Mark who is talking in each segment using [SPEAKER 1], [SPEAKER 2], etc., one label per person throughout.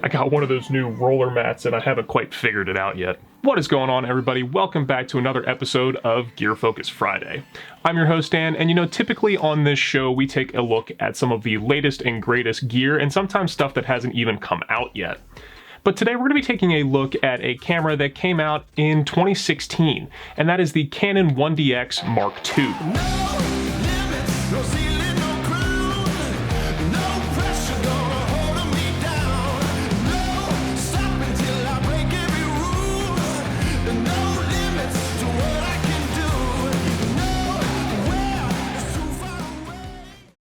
[SPEAKER 1] I got one of those new roller mats and I haven't quite figured it out yet. What is going on, everybody? Welcome back to another episode of Gear Focus Friday. I'm your host, Dan, and typically on this show we take a look at some of the latest and greatest gear and sometimes stuff that hasn't even come out yet. But today we're going to be taking a look at a camera that came out in 2016, and that is the Canon 1DX Mark II.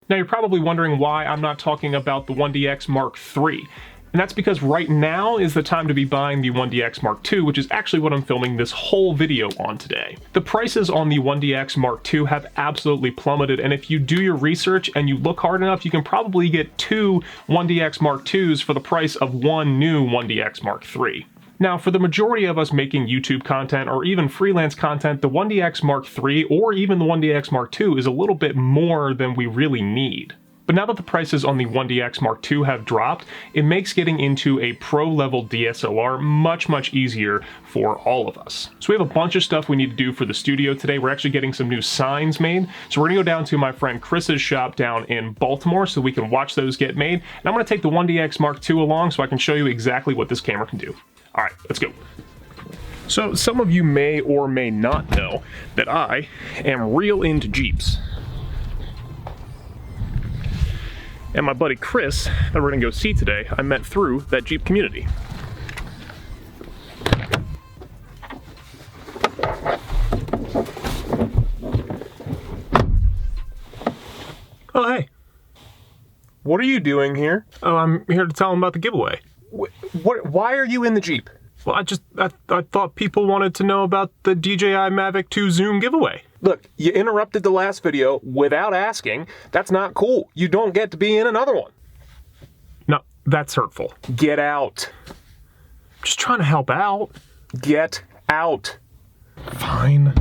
[SPEAKER 1] Now you're probably wondering why I'm not talking about the 1DX Mark III. And that's because right now is the time to be buying the 1DX Mark II, which is actually what I'm filming this whole video on today. The prices on the 1DX Mark II have absolutely plummeted, and if you do your research and you look hard enough, you can probably get two 1DX Mark IIs for the price of one new 1DX Mark III. Now, for the majority of us making YouTube content or even freelance content, the 1DX Mark III or even the 1DX Mark II is a little bit more than we really need. But now that the prices on the 1DX Mark II have dropped, it makes getting into a pro-level DSLR much easier for all of us. So we have a bunch of stuff we need to do for the studio today. We're actually getting some new signs made. So we're gonna go down to my friend Chris's shop down in Baltimore so we can watch those get made. And I'm gonna take the 1DX Mark II along so I can show you exactly what this camera can do. All right, let's go. So some of you may or may not know that I am real into Jeeps. And my buddy Chris, that we're gonna go see today, I met through that Jeep community. Oh, hey. What are you doing here? Oh, I'm here to tell him about the giveaway. Why are you in the Jeep? Well, I thought people wanted to know about the DJI Mavic 2 Zoom giveaway. Look, you interrupted the last video without asking. That's not cool. You don't get to be in another one. No, that's hurtful. Get out. I'm just trying to help out. Get out. Fine.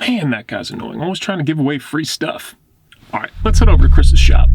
[SPEAKER 1] Man, that guy's annoying. Always trying to give away free stuff. All right, let's head over to Chris's shop.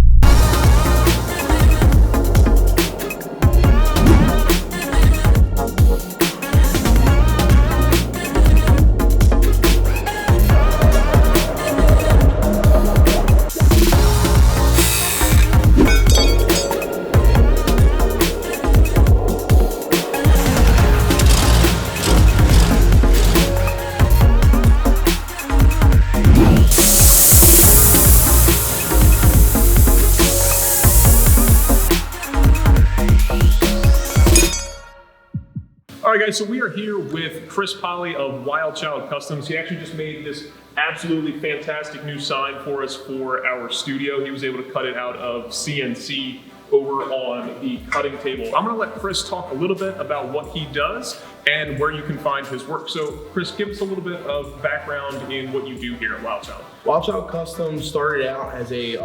[SPEAKER 1] Alright guys, so we are here with Chris Polly of Wild Child Customs. He actually just made this absolutely fantastic new sign for us for our studio. He was able to cut it out of CNC over on the cutting table. I'm going to let Chris talk a little bit about what he does and where you can find his work. So Chris, give us a little bit of background in what you do here at Wild Child.
[SPEAKER 2] Wild Child Customs started out as a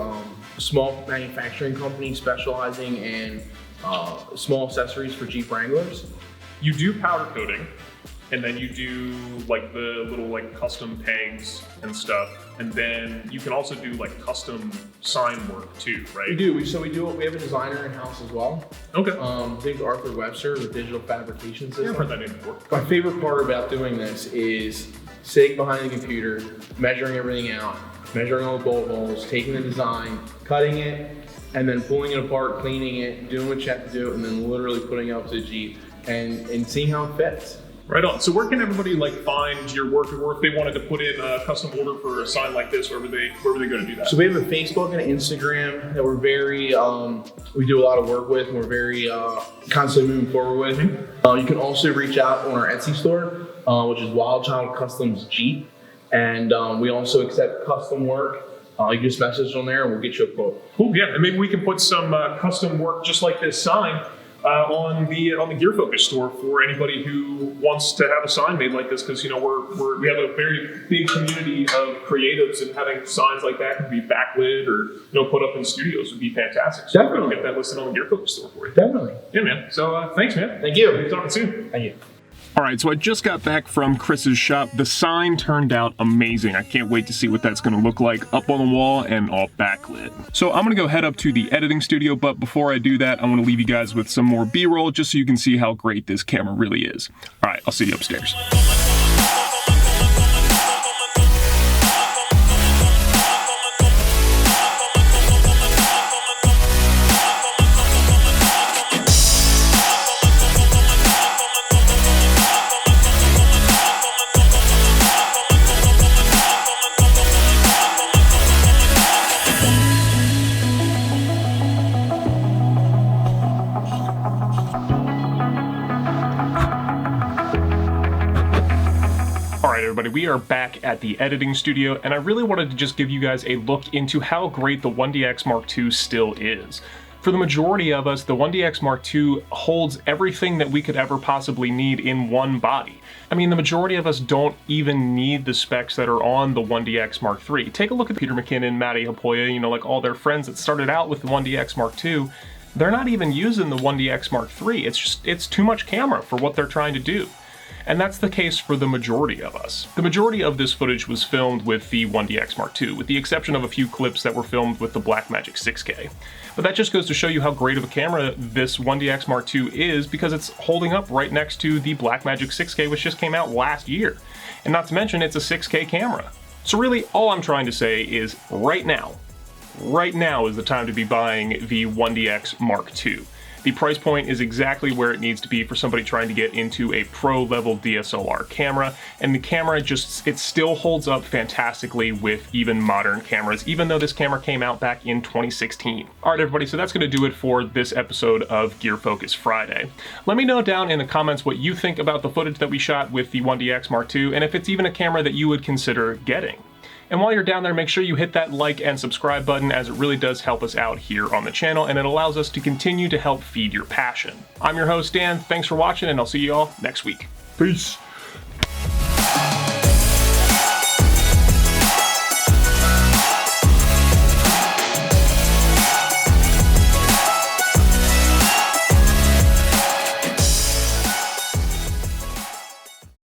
[SPEAKER 2] small manufacturing company specializing in small accessories for Jeep Wranglers.
[SPEAKER 1] You do powder coating, and then you do like the little like custom pegs and stuff, and then you can also do like custom sign work too, right?
[SPEAKER 2] We do. We have a designer in house as well.
[SPEAKER 1] Okay.
[SPEAKER 2] Named Arthur Webster with digital fabrication system.
[SPEAKER 1] I've heard that name before.
[SPEAKER 2] My favorite part about doing this is sitting behind the computer, measuring everything out, measuring all the bolt holes, taking the design, cutting it, and then pulling it apart, cleaning it, doing what you have to do, and then literally putting it up to the Jeep. And seeing how it fits.
[SPEAKER 1] Right on. So where can everybody like find your work, or if they wanted to put in a custom order for a sign like this, where would they go to do that?
[SPEAKER 2] So we have a Facebook and an Instagram that we're very, we do a lot of work with, and we're very constantly moving forward with. Mm-hmm. You can also reach out on our Etsy store, which is Wild Child Customs Jeep. And we also accept custom work. You just message on there and we'll get you a quote.
[SPEAKER 1] Cool, yeah. And maybe we can put some custom work just like this sign on the Gear Focus store for anybody who wants to have a sign made like this, because we have a very big community of creatives, and having signs like that can be backlit or put up in studios would be fantastic. So
[SPEAKER 2] definitely.
[SPEAKER 1] We're gonna get that listed on the Gear Focus store for you.
[SPEAKER 2] Definitely.
[SPEAKER 1] Yeah, man. So thanks, man.
[SPEAKER 2] Thank you.
[SPEAKER 1] We'll be talking soon.
[SPEAKER 2] Thank you.
[SPEAKER 1] All right, so I just got back from Chris's shop. The sign turned out amazing. I can't wait to see what that's gonna look like up on the wall and all backlit. So I'm gonna go head up to the editing studio, but before I do that, I wanna leave you guys with some more B-roll just so you can see how great this camera really is. All right, I'll see you upstairs. Alright everybody, we are back at the editing studio, and I really wanted to just give you guys a look into how great the 1DX Mark II still is. For the majority of us, the 1DX Mark II holds everything that we could ever possibly need in one body. I mean, the majority of us don't even need the specs that are on the 1DX Mark III. Take a look at Peter McKinnon, Matty Hapoya, you know, like all their friends that started out with the 1DX Mark II. They're not even using the 1DX Mark III. It's too much camera for what they're trying to do. And that's the case for the majority of us. The majority of this footage was filmed with the 1DX Mark II, with the exception of a few clips that were filmed with the Blackmagic 6K. But that just goes to show you how great of a camera this 1DX Mark II is, because it's holding up right next to the Blackmagic 6K, which just came out last year. And not to mention, it's a 6K camera. So really, all I'm trying to say is right now is the time to be buying the 1DX Mark II. The price point is exactly where it needs to be for somebody trying to get into a pro-level DSLR camera, and the camera it still holds up fantastically with even modern cameras, even though this camera came out back in 2016. Alright everybody, so that's going to do it for this episode of Gear Focus Friday. Let me know down in the comments what you think about the footage that we shot with the 1DX Mark II, and if it's even a camera that you would consider getting. And while you're down there, make sure you hit that like and subscribe button, as it really does help us out here on the channel, and it allows us to continue to help feed your passion. I'm your host, Dan. Thanks for watching, and I'll see you all next week. Peace.